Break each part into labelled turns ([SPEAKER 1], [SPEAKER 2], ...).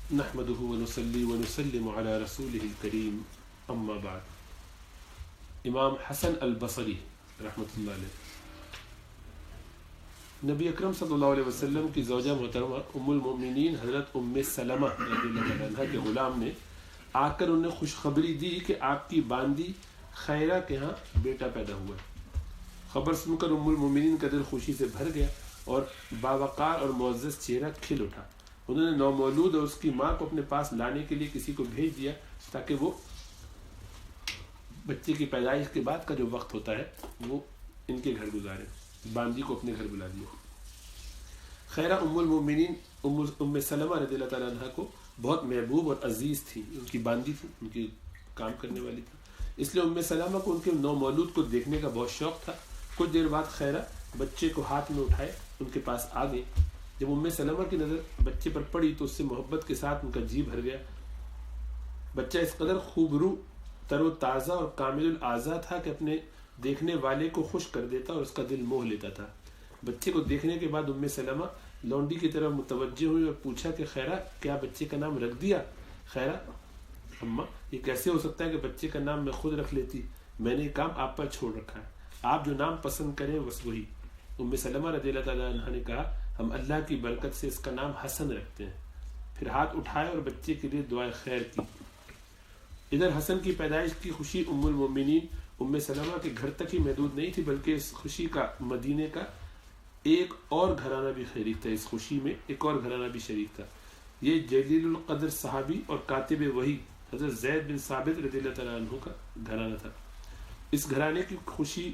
[SPEAKER 1] نحمده ونصلي ونسلم على رسوله الكريم اما بعد. امام حسن البصری رحمۃ اللہ علیہ نبی اکرم صلی اللہ علیہ وسلم کی زوجہ محترمہ ام المؤمنین حضرت ام سلمہ رضی اللہ عنہا کے غلام نے آ کر انہیں خوشخبری دی کہ آپ کی باندی خیرہ کے ہاں بیٹا پیدا ہوا ہے. خبر سن کر ام المؤمنین کا دل خوشی سے بھر گیا اور باوقار اور معزز چہرہ کھل اٹھا. انہوں نے نومولود اور اس کی ماں کو اپنے پاس لانے کے لیے کسی کو بھیج دیا تاکہ وہ بچے کی پیدائش کے بعد کا جو وقت ہوتا ہے وہ ان کے گھر گزارے. باندی کو اپنے گھر بلا دیا. خیرہ ام المؤمنین ام سلمہ رضی اللہ تعالیٰ عنہ کو بہت محبوب اور عزیز تھی. ان کی باندی تھی, ان کی کام کرنے والی تھی, اس لیے ام سلمہ کو ان کے نومولود کو دیکھنے کا بہت شوق تھا. کچھ دیر بعد خیرہ بچے کو ہاتھ میں اٹھائے ان کے پاس آ گئی. جب ام سلمہ کی نظر بچے پر پڑی تو اس سے محبت کے ساتھ ان کا جی بھر گیا. بچہ اس قدر خوبرو تر و تازہ اور کامل الاعضاء تھا کہ اپنے دیکھنے والے کو خوش کر دیتا اور اس کا دل موہ لیتا تھا. بچے کو دیکھنے کے بعد ام سلمہ لونڈی کی طرف متوجہ ہوئی اور پوچھا کہ خیرہ کیا بچے کا نام رکھ دیا؟ خیرہ اماں یہ کیسے ہو سکتا ہے کہ بچے کا نام میں خود رکھ لیتی, میں نے یہ کام آپ پر چھوڑ رکھا ہے, آپ جو نام پسند کریں بس وہی. ام سلمہ رضی اللہ تعالیٰ عنہ نے کہا ہم اللہ کی برکت سے اس کا نام حسن رکھتے ہیں. پھر ہاتھ اٹھائے اور بچے کے لیے دعائے خیر کی. ادھر حسن کی پیدائش کی خوشی ام المؤمنین ام سلمہ کے گھر تک ہی محدود نہیں تھی بلکہ اس خوشی کا مدینے کا ایک اور گھرانہ بھی شریک تھا. اس خوشی میں ایک اور گھرانہ بھی شریک تھا. یہ جلیل القدر صحابی اور کاتب وحی حضرت زید بن ثابت رضی اللہ تعالیٰ عنہ کا گھرانہ تھا. اس گھرانے کی خوشی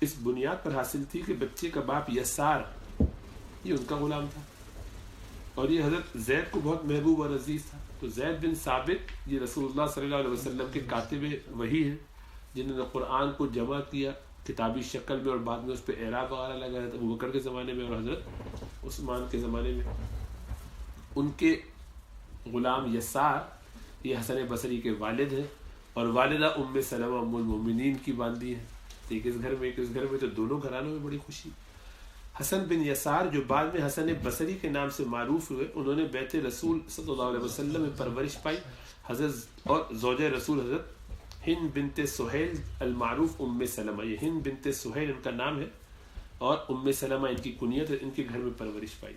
[SPEAKER 1] اس بنیاد پر حاصل تھی کہ بچے کا باپ یسار یہ ان کا غلام تھا اور یہ حضرت زید کو بہت محبوب اور عزیز تھا. تو زید بن ثابت یہ رسول اللہ صلی اللہ علیہ وسلم کے کاتب وحی ہیں جنہوں نے قرآن کو جمع کیا کتابی شکل میں اور بعد میں اس پہ اعراب وغیرہ لگایا تھا. ابو بکر کے زمانے میں اور حضرت عثمان کے زمانے میں. ان کے غلام یسار یہ حسن بصری کے والد ہیں اور والدہ ام سلمہ ام المؤمنین کی باندی ہیں. ایک اس گھر میں تو دونوں گھرانوں میں بڑی خوشی. حسن بن یسار جو بعد میں حسن بصری کے نام سے معروف ہوئے, انہوں نے بیت رسول صلی اللہ علیہ وسلم میں پرورش پائی. حضرت اور زوجہ رسول حضرت ہند بنت سہیل المعروف ام سلمہ, یہ ہند بنت سہیل ان کا نام ہے اور ام سلمہ ان کی کنیت ہے, ان کے گھر میں پرورش پائی.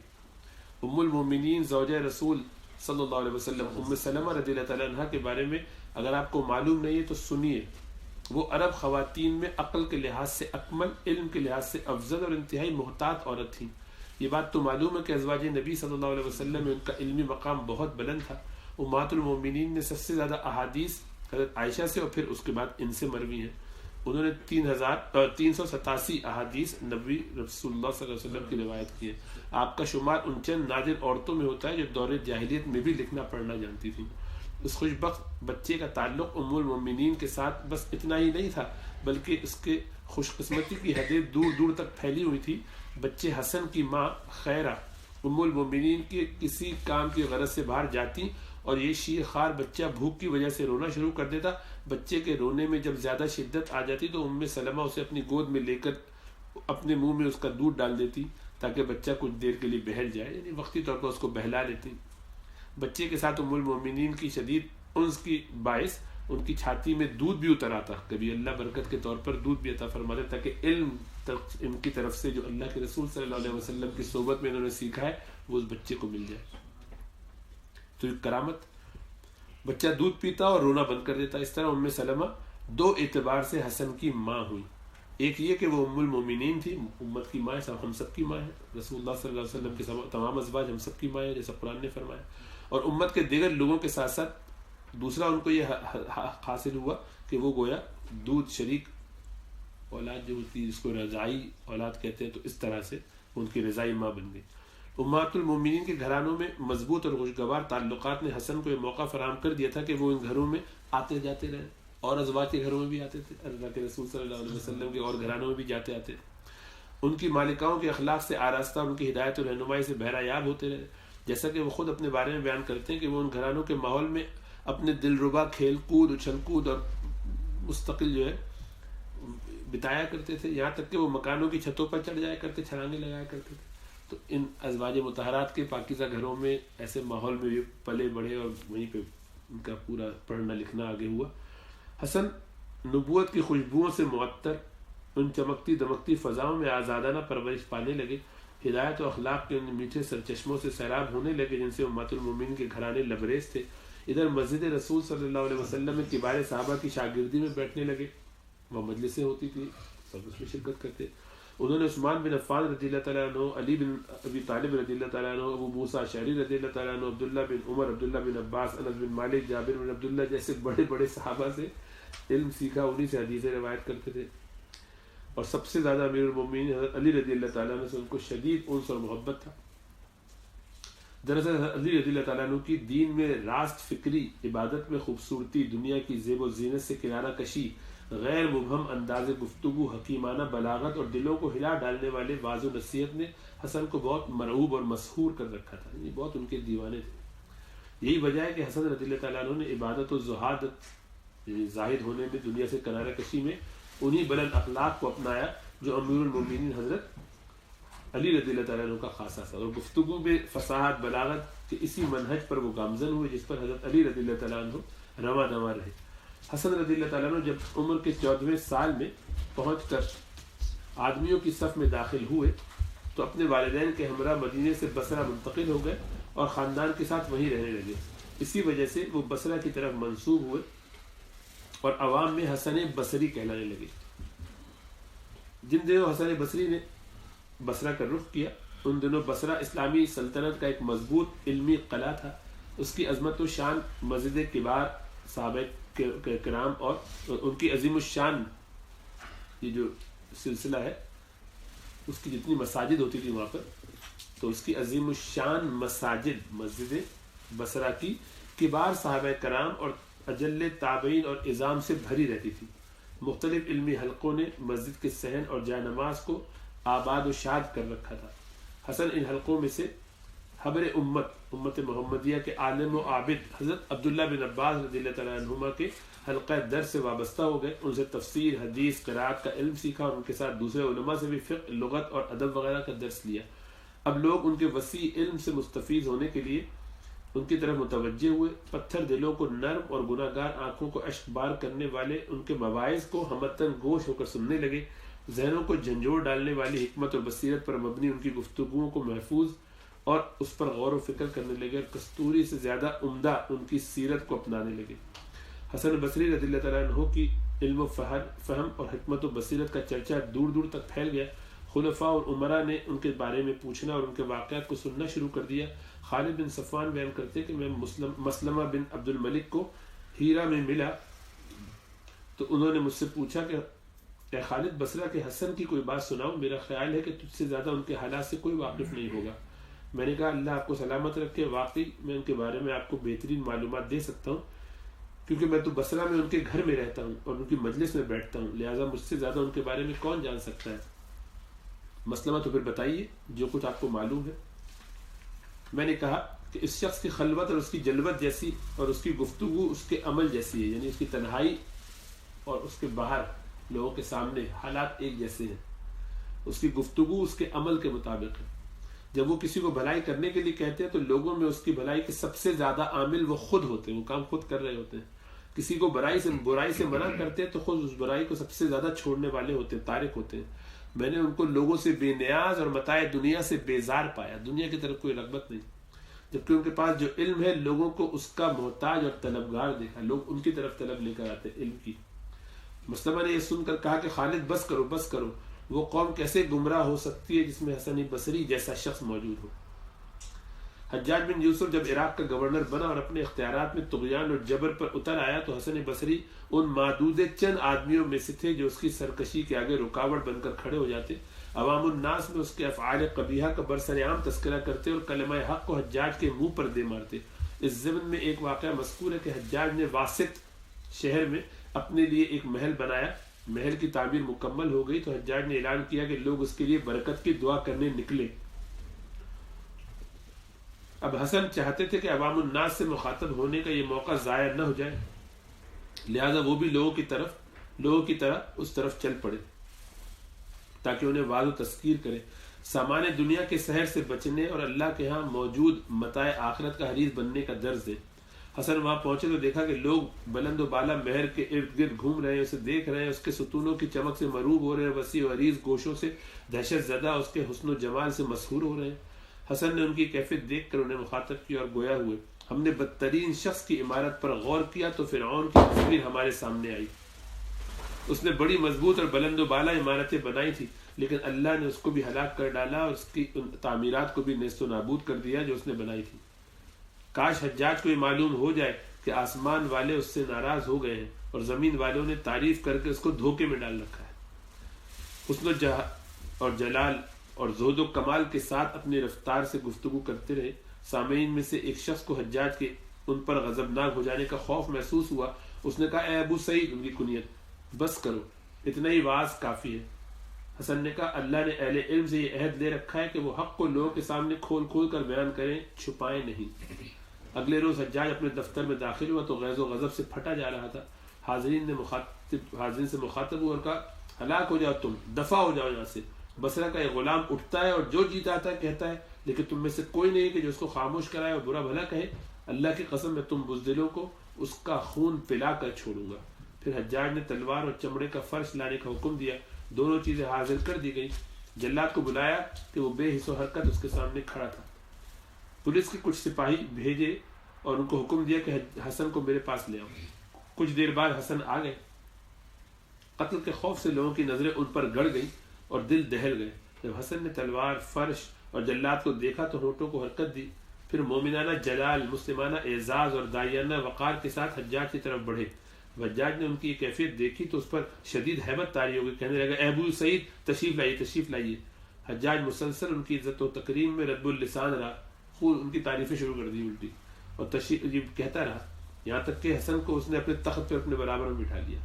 [SPEAKER 1] ام المؤمنین زوجہ رسول صلی اللہ علیہ وسلم ام سلمہ رضی اللہ تعالیٰ عنہ کے بارے میں اگر آپ کو معلوم نہیں ہے تو سنیے. وہ عرب خواتین میں عقل کے لحاظ سے اکمل, علم کے لحاظ سے افضل اور انتہائی محتاط عورت تھیں. یہ بات تو معلوم ہے کہ ازواج نبی صلی اللہ علیہ وسلم میں ان کا علمی مقام بہت بلند تھا. امہات المؤمنین نے سب سے زیادہ احادیث حضرت عائشہ سے اور پھر اس کے بعد ان سے مروی ہیں. انہوں نے 387 احادیث نبی رسول اللہ صلی اللہ علیہ وسلم کی روایت کی ہے. آپ کا شمار ان چند نادر عورتوں میں ہوتا ہے جو دور جاہلیت میں بھی لکھنا پڑھنا جانتی تھیں. اس خوش بخت بچے کا تعلق ام المؤمنین کے ساتھ بس اتنا ہی نہیں تھا بلکہ اس کے خوش قسمتی کی حدیں دور دور تک پھیلی ہوئی تھی. بچے حسن کی ماں خیرہ ام المؤمنین کے کسی کام کی غرض سے باہر جاتی اور یہ شیر خوار بچہ بھوک کی وجہ سے رونا شروع کر دیتا. بچے کے رونے میں جب زیادہ شدت آ جاتی تو ام سلمہ اسے اپنی گود میں لے کر اپنے منہ میں اس کا دودھ ڈال دیتی تاکہ بچہ کچھ دیر کے لیے بہل جائے, یعنی وقتی طور پر اس کو بہلا لیتی. بچے کے ساتھ ام المؤمنین کی شدید انس کی باعث ان کی چھاتی میں دودھ بھی اتر آتا. کبھی اللہ برکت کے طور پر دودھ بھی عطا فرما دیتا کہ علم ان کی طرف سے جو اللہ کے رسول صلی اللہ علیہ وسلم کی صحبت میں انہوں نے سیکھا ہے وہ اس بچے کو مل جائے. تو ایک کرامت, بچہ دودھ پیتا اور رونا بند کر دیتا. اس طرح ام سلمہ دو اعتبار سے حسن کی ماں ہوئی. ایک یہ کہ وہ ام المؤمنین تھی, امت کی ماں ہے, ہم سب کی ماں ہے. رسول اللہ صلی اللہ علیہ وسلم کے تمام ازواج ہم سب کی ماں ہے جیسا قرآن نے فرمایا. اور امت کے دیگر لوگوں کے ساتھ ساتھ دوسرا ان کو یہ حاصل ہوا کہ وہ گویا دودھ شریک اولاد جو ہوتی ہے جس کو رضائی اولاد کہتے ہیں, تو اس طرح سے ان کی رضائی ماں بن گئی. امہات المومنین کے گھرانوں میں مضبوط اور خوشگوار تعلقات نے حسن کو یہ موقع فراہم کر دیا تھا کہ وہ ان گھروں میں آتے جاتے رہے اور ازواج کے گھروں میں بھی آتے تھے, اللہ کے رسول صلی اللہ علیہ وسلم کے اور گھرانوں میں بھی جاتے آتے. ان کی مالکاؤں کے اخلاق سے آراستہ, ان کی ہدایت و رہنمائی سے بہرہ یاب ہوتے رہے. جیسا کہ وہ خود اپنے بارے میں بیان کرتے ہیں کہ وہ ان گھرانوں کے ماحول میں اپنے دلربا کھیل کود اچھل کود اور مستقل جو ہے بتایا کرتے تھے, یہاں تک کہ وہ مکانوں کی چھتوں پر چڑھ جایا کرتے, چھلانگیں لگایا کرتے تھے. تو ان ازواج مطہرات کے پاکیزہ گھروں میں ایسے ماحول میں بھی پلے بڑھے اور وہیں پہ ان کا پورا پڑھنا لکھنا آگے ہوا۔ حسن نبوت کی خوشبوؤں سے معطر ان چمکتی دمکتی فضاؤں میں آزادانہ پرورش پانے لگے، ہدایت و اخلاق کے ان میٹھے سرچشموں سے سیراب ہونے لگے جن سے امت المومنین کے گھرانے لبریز تھے۔ ادھر مسجد رسول صلی اللہ علیہ وسلم میں کبار صحابہ کی شاگردی میں بیٹھنے لگے، وہ مجلسیں ہوتی تھی، سب اس میں شرکت کرتے۔ انہوں نے عثمان بن عفان رضی اللہ تعالیٰ عنہ، علی بن ابی طالب رضی اللہ تعالیٰ عنہ، ابو موسیٰ اشعری رضی اللہ تعالیٰ عنہ، عبداللہ بن عمر، عبداللہ بن عباس، انس بن مالک، جابر بن عبداللہ جیسے بڑے بڑے صحابہ سے علم سیکھا، انہی سے حدیثیں روایت کرتے تھے۔ اور سب سے زیادہ امیر المومنین حضرت علی رضی اللہ تعالیٰ عنہ سے ان کو شدید انس اور محبت تھا۔ دراصل حضرت علی رضی اللہ تعالیٰ عنہ کی دین میں راست فکری، عبادت میں خوبصورتی، دنیا کی زیب و زینت سے کنارہ کشی، غیر مبہم انداز گفتگو، حکیمانہ بلاغت اور دلوں کو ہلا ڈالنے والے واضح و نصیحت نے حسن کو بہت مرعوب اور مسحور کر رکھا تھا، یعنی بہت ان کے دیوانے تھے۔ یہی وجہ ہے کہ حسن رضی اللہ تعالیٰ عنہ نے عبادت و زہاد، یعنی زاہد ہونے میں، دنیا سے کنارہ کشی میں انہی بلند اخلاق کو اپنایا جو امیر المومنین حضرت علی رضی اللہ تعالیٰ عنہ کا خاصہ تھا، اور گفتگو میں فصاحت بلاغت کے اسی منہج پر وہ گامزن ہوئے جس پر حضرت علی رضی اللہ تعالیٰ عنہ رواں دواں رہے۔ حسن رضی اللہ تعالیٰ عنہ جب عمر کے 14ویں سال میں پہنچ کر آدمیوں کی صف میں داخل ہوئے تو اپنے والدین کے ہمراہ مدینے سے بصرہ منتقل ہو گئے اور خاندان کے ساتھ وہیں رہنے لگے۔ اسی وجہ سے وہ بصرہ کی طرف منسوب ہوئے اور عوام میں حسن بصری کہلانے لگے۔ جن دنوں حسن بصری نے بصرہ کا رخ کیا، ان دنوں بصرہ اسلامی سلطنت کا ایک مضبوط علمی قلعہ تھا۔ اس کی عظمت و شان مسجد کبار صحابہ کرام اور ان کی عظیم الشان یہ جو سلسلہ ہے، اس کی جتنی مساجد ہوتی تھی وہاں پر، تو اس کی عظیم الشان مساجد مسجد بصرہ کی کبار صحابہ کرام اور اجل تابعین اور عظام سے بھری رہتی تھی۔ مختلف علمی حلقوں نے مسجد کے صحن اور جائے نماز کو آباد و شاد کر رکھا تھا۔ حسن ان حلقوں میں سے حبر امت محمدیہ کے عالم و عابد حضرت عبداللہ بن عباس رضی اللہ تعالیٰ عنہما کے حلقہ درس سے وابستہ ہو گئے، ان سے تفسیر، حدیث، قرات کا علم سیکھا اور ان کے ساتھ دوسرے علماء سے بھی فقہ، لغت اور ادب وغیرہ کا درس لیا۔ اب لوگ ان کے وسیع علم سے مستفید ہونے کے لیے ان کی طرف متوجہ ہوئے۔ پتھر دلوں کو نرم اور گناہ گار آنکھوں کو اشک بار کرنے والے ان کے مواعظ کو ہمتن گوش ہو کر سننے لگے۔ ذہنوں کو جھنجھوڑ ڈالنے والی حکمت اور بصیرت پر مبنی ان کی گفتگوؤں کو محفوظ اور اس پر غور و فکر کرنے لگے، اور کستوری سے زیادہ عمدہ ان کی سیرت کو اپنانے لگے۔ حسن بصری رضی اللہ تعالیٰ عنہ کی علم و فہم اور حکمت و بصیرت کا چرچا دور دور تک پھیل گیا۔ خلفاء اور عمراء نے ان کے بارے میں پوچھنا اور ان کے واقعات کو سننا شروع کر دیا۔ خالد بن صفوان بیان کرتے کہ میں مسلمہ بن عبد الملک کو ہیرا میں ملا تو انہوں نے مجھ سے پوچھا کہ اے خالد، بصرہ کے حسن کی کوئی بات سناؤ، میرا خیال ہے کہ تجھ سے زیادہ ان کے حالات سے کوئی واقف نہیں ہوگا۔ میں نے کہا اللہ آپ کو سلامت رکھے، واقعی میں ان کے بارے میں آپ کو بہترین معلومات دے سکتا ہوں، کیونکہ میں تو بصرہ میں ان کے گھر میں رہتا ہوں اور ان کی مجلس میں بیٹھتا ہوں، لہٰذا مجھ سے زیادہ ان کے بارے میں کون جان سکتا ہے۔ مسلمہ تو پھر بتائیے جو کچھ آپ کو معلوم ہے۔ میں نے کہا کہ اس شخص کی خلوت اور اس کی جلوت جیسی اور اس کی گفتگو اس کے عمل جیسی ہے، یعنی اس کی تنہائی اور اس کے باہر لوگوں کے سامنے حالات ایک جیسے ہیں۔ اس کی گفتگو اس کے عمل کے مطابق ہے۔ جب وہ کسی کو بھلائی کرنے کے لیے کہتے ہیں تو لوگوں میں اس کی بھلائی کے سب سے زیادہ عامل وہ خود ہوتے ہیں، وہ کام خود کر رہے ہوتے ہیں۔ کسی کو برائی سے منع کرتے ہیں تو خود اس برائی کو سب سے زیادہ چھوڑنے والے ہوتے ہیں، تارک ہوتے ہیں۔ میں نے ان کو لوگوں سے بے نیاز اور متاع دنیا سے بیزار پایا، دنیا کی طرف کوئی رغبت نہیں، جبکہ ان کے پاس جو علم ہے لوگوں کو اس کا محتاج اور طلبگار دیکھا، لوگ ان کی طرف طلب لے کر آتے علم کی۔ مسلمہ نے یہ سن کر کہا کہ خالد بس کرو بس کرو، وہ قوم کیسے گمراہ ہو سکتی ہے جس میں حسن بصری جیسا شخص موجود ہو۔ حجاج بن یوسف جب عراق کا گورنر بنا اور اپنے اختیارات میں طغیان اور جبر پر اتر آیا تو حسن بصری ان معدود چند آدمیوں میں سے تھے جو اس کی سرکشی کے آگے رکاوٹ بن کر کھڑے ہو جاتے۔ عوام الناس میں اس کے افعال قبیحہ کا برسرعام تذکرہ کرتے اور کلمہ حق کو حجاج کے منہ پر دے مارتے۔ اس ضمن میں ایک واقعہ مذکور ہے کہ حجاج نے واسط شہر میں اپنے لیے ایک محل بنایا۔ محل کی تعمیر مکمل ہو گئی تو حجاج نے اعلان کیا کہ لوگ اس کے لیے برکت کی دعا کرنے نکلے۔ اب حسن چاہتے تھے کہ عوام الناس سے مخاطب ہونے کا یہ موقع ضائع نہ ہو جائے، لہذا وہ بھی لوگوں کی طرح اس طرف چل پڑے تاکہ انہیں واضح و تذکیر کرے۔ سامان دنیا کے سحر سے بچنے اور اللہ کے ہاں موجود متاع آخرت کا حریص بننے کا درس دے۔ حسن وہاں پہنچے تو دیکھا کہ لوگ بلند و بالا مہر کے ارد گرد گھوم رہے ہیں، اسے دیکھ رہے ہیں، اس کے ستونوں کی چمک سے مروب ہو رہے ہیں، وسیع و عریض گوشوں سے دہشت زدہ اس کے حسن و جمال سے مسحور ہو رہے ہیں۔ حسن نے ان کی کیفیت دیکھ کر انہیں مخاطب کیا اور گویا ہوئے، ہم نے بدترین شخص کی عمارت پر غور کیا تو فرعون کی تصویر ہمارے سامنے آئی۔ اس نے بڑی مضبوط اور بلند و بالا عمارتیں بنائی تھی، لیکن اللہ نے اس کو بھی ہلاک کر ڈالا اور اس کی ان تعمیرات کو بھی نیست و نابود کر دیا جو اس نے بنائی تھی۔ کاش حجاج کو یہ معلوم ہو جائے کہ آسمان والے اس سے ناراض ہو گئے ہیں اور زمین والوں نے تعریف کر کے اس کو دھوکے میں ڈال رکھا ہے۔ حسن و اور جلال اور زہد و کمال کے ساتھ اپنی رفتار سے گفتگو کرتے رہے۔ سامعین میں سے ایک شخص کو حجاج کے ان پر غضبناک ہو جانے کا خوف محسوس ہوا۔ اس نے کہا، اے ابو سعید، ان کی کنیت، بس کرو، اتنا ہی واعظ کافی ہے۔ حسن نے کہا، اللہ نے اہل علم سے یہ عہد لے رکھا ہے کہ وہ حق کو لوگوں کے سامنے کھول کھول کر بیان کریں، چھپائیں نہیں۔ اگلے روز حجاج اپنے دفتر میں داخل ہوا تو غیظ و غضب سے پھٹا جا رہا تھا۔ حاضرین سے مخاطب ہوا اور کہا، ہلاک ہو جاؤ، تم دفع ہو جاؤ یہاں سے۔ بصرہ کا ایک غلام اٹھتا ہے اور جو جیتا آتا ہے کہتا ہے، لیکن تم میں سے کوئی نہیں کہ جو اس کو خاموش کرائے اور برا بھلا کہے۔ اللہ کی قسم میں تم بزدلوں کو اس کا خون پلا کر چھوڑوں گا۔ پھر حجاج نے تلوار اور چمڑے کا فرش لانے کا حکم دیا۔ دونوں چیزیں حاضر کر دی گئی۔ جلاد کو بلایا کہ وہ بے حس و حرکت اس کے سامنے کھڑا تھا۔ پولیس کے کچھ سپاہی بھیجے اور ان کو حکم دیا کہ حسن کو میرے پاس لے آؤ۔ کچھ دیر بعد حسن آ گئے۔ قتل کے خوف سے لوگوں کی نظریں ان پر گڑ گئی اور دل دہل گئے۔ جب حسن نے تلوار، فرش اور جلاد کو دیکھا تو ہونٹوں کو حرکت دی، پھر مومنانہ جلال، مسلمانہ اعزاز اور داعیانہ وقار کے ساتھ حجاج کی طرف بڑھے۔ حجاج نے ان کی کیفیت دیکھی تو اس پر شدید ہیبت طاری ہو گئی، کہنے لگا، اے ابو سعید، تشریف لائیے، تشریف لائیے۔ حجاج مسلسل ان کی عزت و تکریم میں رب اللسان رہا، خود ان کی تعریفیں شروع کر دی الٹی، اور تشریف کہتا رہا، یہاں تک کہ حسن کو اس نے اپنے تخت پر اپنے برابر میں بٹھا لیا۔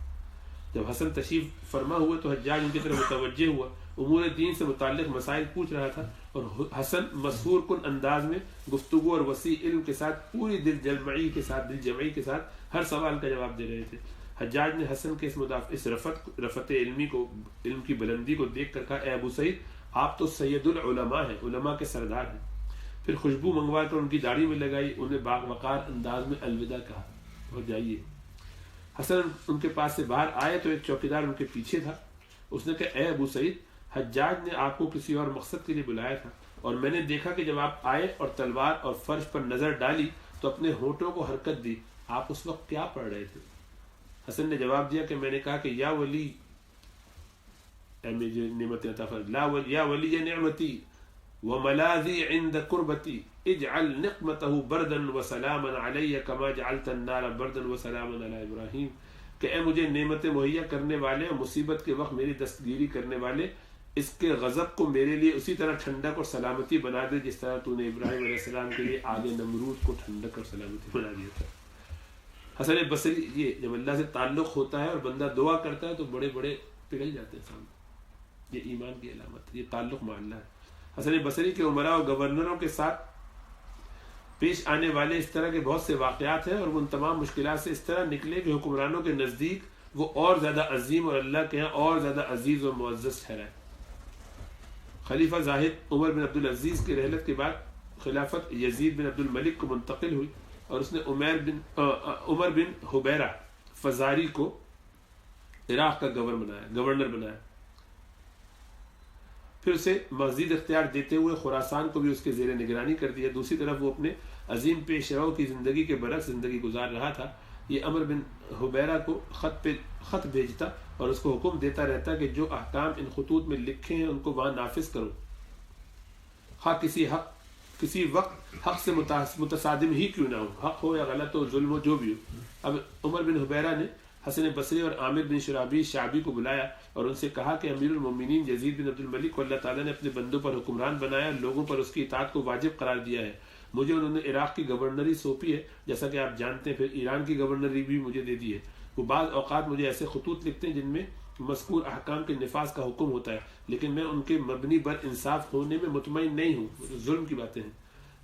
[SPEAKER 1] جب حسن تشریف فرما ہوئے تو حجاج ان کی طرف متوجہ ہوا، امور دین سے متعلق مسائل پوچھ رہا تھا، اور حسن مسحور کن انداز میں گفتگو اور وسیع علم کے ساتھ پوری دل جمعی کے ساتھ ہر سوال کا جواب دے رہے تھے۔ حجاج نے حسن کے اس رفت علم کی بلندی کو دیکھ کر کہا، اے ابو سعید، آپ تو سید العلماء ہیں، علماء کے سردار ہیں۔ پھر خوشبو منگوا کر ان کی داڑھی میں لگائی، انہیں باغ وقار انداز میں الوداع کہا اور جائیے۔ حسن ان کے پاس سے باہر آئے تو ایک چوکیدار ان کے پیچھے تھا۔ اس نے کہا، اے ابو سعید، حجاج نے آپ کو کسی اور مقصد کے لیے بلایا تھا، اور میں نے دیکھا کہ جب آپ آئے اور تلوار اور فرش پر نظر ڈالی تو اپنے ہونٹوں کو حرکت دی، آپ اس وقت کیا پڑھ رہے تھے؟ حسن نے جواب دیا کہ میں نے کہا کہ یا ولی، اے مجھے نعمت عطا فرما، یا ولی نعمتی وملاذی عند قربتی، اجعل نقمتہ بردا وسلاما علی کما جعلت النار بردا وسلاما علی ابراہیم، کہ اے مجھے نعمتیں مہیا کرنے والے اور مصیبت کے وقت میری دستگیری کرنے والے، اس کے غضب کو میرے لیے اسی طرح ٹھنڈک اور سلامتی بنا دے جس طرح تو نے ابراہیم علیہ السلام کے لیے آگ نمرود کو ٹھنڈک اور سلامتی بنا دیا تھا۔ حسن بصری، یہ جب اللہ سے تعلق ہوتا ہے اور بندہ دعا کرتا ہے تو بڑے بڑے پگھل جاتے ہیں سامنے، یہ ایمان کی علامت ہے، یہ تعلق مع اللہ ہے۔ حسن بصری کے عمراء اور گورنروں کے ساتھ پیش آنے والے اس طرح کے بہت سے واقعات ہیں، اور وہ ان تمام مشکلات سے اس طرح نکلے کہ حکمرانوں کے نزدیک وہ اور زیادہ عظیم اور اللہ کے ہاں اور زیادہ عزیز و معزز ٹھہرائے۔ خلیفہ زاہد عمر بن عبدالعزیز کی رحلت کے بعد خلافت یزید بن عبد الملک کو منتقل ہوئی، اور اس نے عمر بن حبیرہ فزاری کو عراق کا گورنر بنایا۔ پھر اسے مزید اختیار دیتے ہوئے خراسان کو بھی اس کے زیر نگرانی کر دیا۔ دوسری طرف وہ اپنے عظیم پیش رو کی زندگی کے برعکس زندگی گزار رہا تھا۔ یہ عمر بن حبیرہ کو خط بھیجتا اور اس کو حکم دیتا رہتا کہ جو احکام ان خطوط میں لکھے ہیں ان کو وہاں نافذ کرو، خواہ کسی وقت حق سے متصادم ہی کیوں نہ ہو، حق ہو یا غلط ہو، ظلم ہو، جو بھی ہو۔ اب عمر بن حبیرہ نے حسن بصری اور عامر بن شرابی شعبی کو بلایا اور ان سے کہا کہ امیر المومنین یزید بن عبد الملک کو اللہ تعالیٰ نے اپنے بندوں پر حکمران بنایا، لوگوں پر اس کی اطاعت کو واجب قرار دیا ہے۔ مجھے انہوں نے عراق کی گورنری سونپی ہے، جیسا کہ آپ جانتے ہیں، پھر ایران کی گورنری بھی مجھے دے دی ہے۔ وہ بعض اوقات مجھے ایسے خطوط لکھتے ہیں جن میں مذکور احکام کے نفاذ کا حکم ہوتا ہے، لیکن میں ان کے مبنی بر انصاف ہونے میں مطمئن نہیں ہوں، ظلم کی باتیں ہیں۔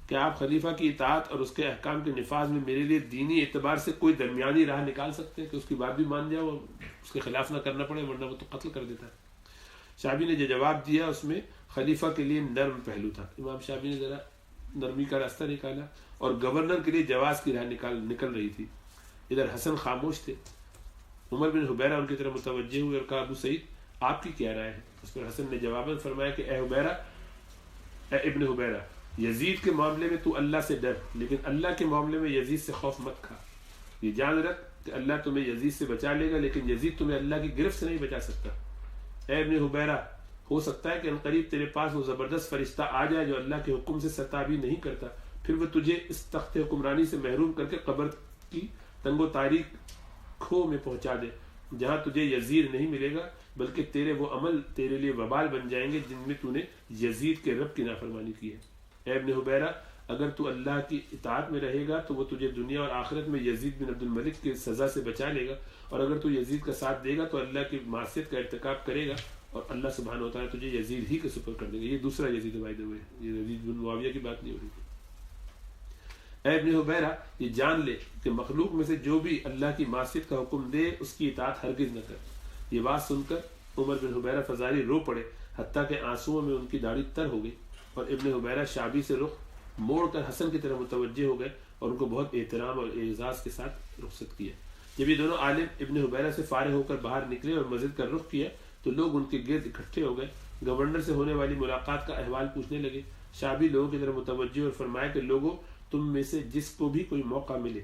[SPEAKER 1] کیا آپ خلیفہ کی اطاعت اور اس کے احکام کے نفاذ میں میرے لیے دینی اعتبار سے کوئی درمیانی راہ نکال سکتے ہیں کہ اس کی بات بھی مان جاؤ اور اس کے خلاف نہ کرنا پڑے، ورنہ وہ تو قتل کر دیتا ہے۔ شعبی نے جو جواب دیا اس میں خلیفہ کے لیے نرم پہلو تھا. امام شافعی نے ذرا نرمی کا راستہ نکالا اور گورنر کے لیے جواز کی راہ نکل رہی تھی. ادھر حسن خاموش تھے. عمر بن حبیرہ ان کی طرف متوجہ ہوئے اور کہا ابو سعید آپ کی کیا رائے ہے؟ اس پر حسن نے جواباً فرمایا کہ اے ابن حبیرہ یزید کے معاملے میں تو اللہ سے ڈر، لیکن اللہ کے معاملے میں یزید سے خوف مت کھا. یہ جان رکھ کہ اللہ تمہیں یزید سے بچا لے گا، لیکن یزید تمہیں اللہ کی گرفت سے نہیں بچا سکتا. اے ابن حبیرہ ہو سکتا ہے کہ عنقریب تیرے پاس وہ زبردست فرشتہ آ جائے جو اللہ کے حکم سے ستابی نہیں کرتا، پھر وہ تجھے اس تخت حکمرانی سے محروم کر کے قبر کی تنگ و تاریک کھو میں پہنچا دے، جہاں تجھے یزید نہیں ملے گا بلکہ تیرے وہ عمل تیرے لیے وبال بن جائیں گے جن میں تو نے یزید کے رب کی نافرمانی کی ہے. اے ابن حبیرہ اگر تو اللہ کی اطاعت میں رہے گا تو وہ تجھے دنیا اور آخرت میں یزید بن عبد الملک کی سزا سے بچا لے گا، اور اگر تو یزید کا ساتھ دے گا تو اللہ کی معصیت کا ارتکاب کرے گا اور اللہ سبحانہ وتعالیٰ تجھے یزید ہی کے سپر کر دے گا. یہ دوسرا یزید بائی دا وے، یہ یزید بن معاویہ کی بات نہیں ہو رہی تھی. اے ابن حبیرہ یہ جان لے کہ مخلوق میں سے جو بھی اللہ کی معصیت کا حکم دے اس کی اطاعت ہرگز نہ کر. یہ بات سن کر عمر بن حبیرہ فزاری رو پڑے حتیٰ کہ آنسوؤں میں ان کی داڑھی تر ہو گئی، اور ابن حبیرہ شعبی سے رخ موڑ کر حسن کی طرف متوجہ ہو گئے اور ان کو بہت احترام اور اعزاز کے ساتھ رخصت کیا. جب یہ دونوں عالم ابن حبیرہ سے فارغ ہو کر باہر نکلے اور مسجد کا رخ کیا تو لوگ ان کے گرد اکٹھے ہو گئے. گورنر سے ہونے والی ملاقات کا احوال پوچھنے لگے. شعبی لوگوں کی طرف متوجہ اور فرمایا کہ لوگوں تم میں سے جس کو بھی کوئی موقع ملے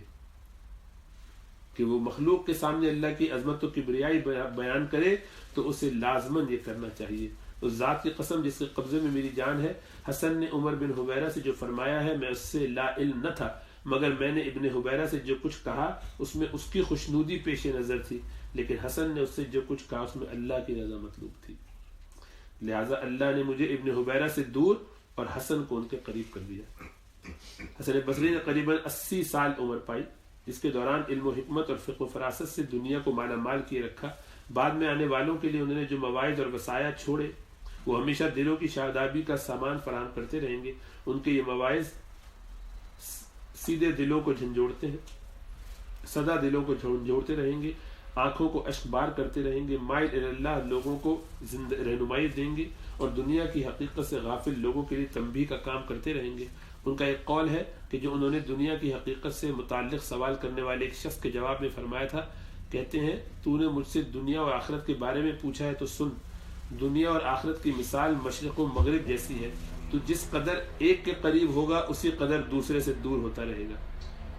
[SPEAKER 1] کہ وہ مخلوق کے سامنے اللہ کی عظمت و کبریائی بیان کرے تو اسے لازماً یہ کرنا چاہیے. اس ذات کی قسم جس کے قبضے میں میری جان ہے، حسن نے عمر بن حبیرہ سے جو فرمایا ہے میں اس سے لا علم نہ تھا، مگر میں نے ابن حبیرہ سے جو کچھ کہا اس میں اس کی خوشنودی پیش نظر تھی، لیکن حسن نے اس سے جو کچھ کہا اس میں اللہ کی رضا مطلوب تھی. لہٰذا اللہ نے مجھے ابن حبیرہ سے دور اور حسن کو ان کے قریب کر دیا. حسن بصری نے قریباً 80 سال عمر پائی، جس کے دوران علم و حکمت اور فقہ و فراست سے دنیا کو مالا مال کیے رکھا. بعد میں آنے والوں کے لیے انہوں نے جو مواعظ اور وصایا چھوڑے وہ ہمیشہ دلوں کی شادابی کا سامان فراہم کرتے رہیں گے. ان کے یہ مواعظ سیدھے دلوں کو جھنجھوڑتے ہیں، سدا دلوں کو جھنجھوڑتے رہیں گے، آنکھوں کو اشک بار کرتے رہیں گے، مائل اللہ لوگوں کو رہنمائی دیں گے اور دنیا کی حقیقت سے غافل لوگوں کے لیے تنبیہ کا کام کرتے رہیں گے. ان کا ایک قول ہے کہ جو انہوں نے دنیا کی حقیقت سے متعلق سوال کرنے والے ایک شخص کے جواب میں فرمایا تھا، کہتے ہیں تو نے مجھ سے دنیا اور آخرت کے بارے میں پوچھا ہے تو سن، دنیا اور آخرت کی مثال مشرق و مغرب جیسی ہے، تو جس قدر ایک کے قریب ہوگا اسی قدر دوسرے سے دور ہوتا رہے گا.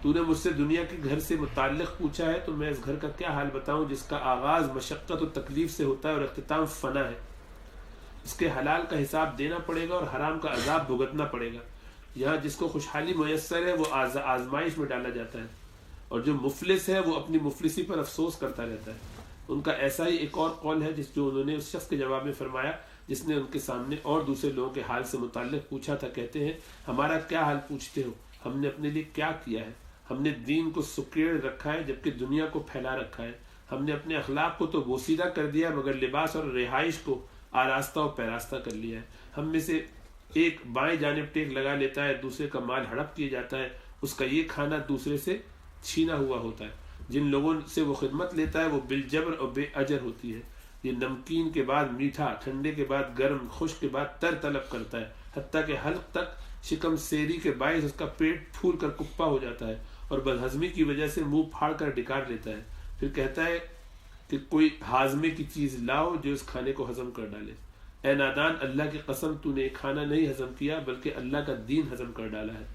[SPEAKER 1] تو نے مجھ سے دنیا کے گھر سے متعلق پوچھا ہے تو میں اس گھر کا کیا حال بتاؤں جس کا آغاز مشقت و تکلیف سے ہوتا ہے اور اختتام فنا ہے. اس کے حلال کا حساب دینا پڑے گا اور حرام کا عذاب بھگتنا پڑے گا. یہاں جس کو خوشحالی میسر ہے وہ آزمائش میں ڈالا جاتا ہے، اور جو مفلس ہے وہ اپنی مفلسی پر افسوس کرتا رہتا ہے. ان کا ایسا ہی ایک اور قول ہے جو انہوں نے اس شخص کے جواب میں فرمایا جس نے ان کے سامنے اور دوسرے لوگوں کے حال سے متعلق پوچھا تھا. کہتے ہیں ہمارا کیا حال پوچھتے ہو، ہم نے اپنے لیے کیا کیا ہے؟ ہم نے دین کو سکیڑ رکھا ہے جبکہ دنیا کو پھیلا رکھا ہے. ہم نے اپنے اخلاق کو تو بوسیدہ کر دیا مگر لباس اور رہائش کو آراستہ و پیراستہ کر لیا ہے. ہم میں سے ایک بائیں جانب ٹیک لگا لیتا ہے، دوسرے کا مال ہڑپ کیا جاتا ہے، اس کا یہ کھانا دوسرے سے چھینا ہوا ہوتا ہے. جن لوگوں سے وہ خدمت لیتا ہے وہ بالجبر اور بے اجر ہوتی ہے. یہ نمکین کے بعد میٹھا، ٹھنڈے کے بعد گرم، خشک کے بعد تر طلب کرتا ہے، حتیٰ کہ حلق تک شکم سیری کے باعث اس کا پیٹ پھول کر کپا ہو جاتا ہے اور بدہضمی کی وجہ سے منہ پھاڑ کر ڈکار لیتا ہے. پھر کہتا ہے کہ کوئی ہاضمے کی چیز لاؤ جو اس کھانے کو ہضم کر ڈالے. اے نادان، اللہ کی قسم تو نے کھانا نہیں ہضم کیا بلکہ اللہ کا دین ہضم کر ڈالا ہے.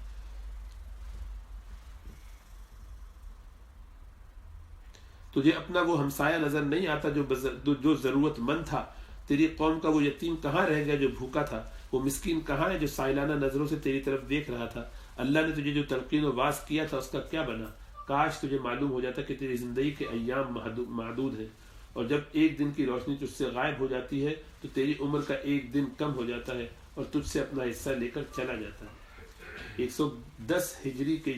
[SPEAKER 1] تجھے اپنا وہ ہمسایہ نظر نہیں آتا جو ضرورت مند تھا؟ تیری قوم کا وہ یتیم کہاں رہ گیا جو بھوکا تھا؟ وہ مسکین کہاں ہے جو سائلانہ نظروں سے تیری طرف دیکھ رہا تھا؟ اللہ نے تجھے جو تلقین و واعظ کیا تھا اس کا کیا بنا؟ کاش تجھے معلوم ہو جاتا کہ تیری زندگی کے ایام محدود ہیں، اور جب ایک دن کی روشنی تجھ سے غائب ہو جاتی ہے تو تیری عمر کا ایک دن کم ہو جاتا ہے اور تجھ سے اپنا حصہ لے کر چلا جاتا ہے. 110 ہجری کے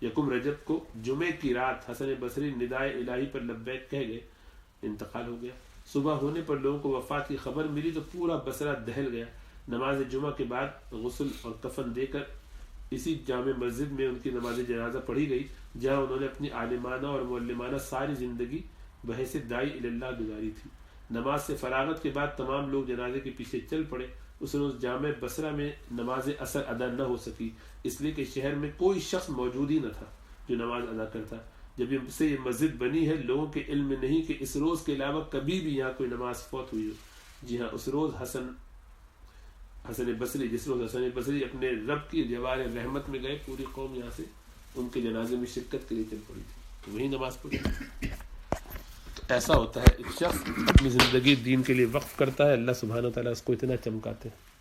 [SPEAKER 1] یکم رجب کو جمعے کی رات حسن بصری ندائے الہی پر لبیک کہہ گئے، انتقال ہو گیا. صبح ہونے پر لوگوں کو وفات کی خبر ملی تو پورا بصرہ دہل گیا. نماز جمعہ کے بعد غسل اور کفن دے کر اسی جامع مسجد میں ان کی نماز جنازہ پڑھی گئی جہاں انہوں نے اپنی عالمانہ اور معلمانہ ساری زندگی بحیث داعی اللہ گزاری تھی. نماز سے فراغت کے بعد تمام لوگ جنازے کے پیچھے چل پڑے. اس روز جامع بصرہ میں نماز اثر ادا نہ ہو سکی، اس لیے کہ شہر میں کوئی شخص موجود ہی نہ تھا جو نماز ادا کرتا. جب یہ مسجد بنی ہے، لوگوں کے علم میں نہیں کہ اس روز کے علاوہ کبھی بھی یہاں کوئی نماز فوت ہوئی ہو. جی ہاں، اس روز حسن بصری اپنے رب کی جوار رحمت میں گئے. پوری قوم یہاں سے ان کے جنازے میں شرکت کے لیے چل پڑی تھی، تو وہی نماز پڑھی. تو ایسا ہوتا ہے، ایک شخص اپنی زندگی دین کے لیے وقف کرتا ہے، اللہ سبحانہ و تعالیٰ اس کو اتنا چمکاتے ہیں.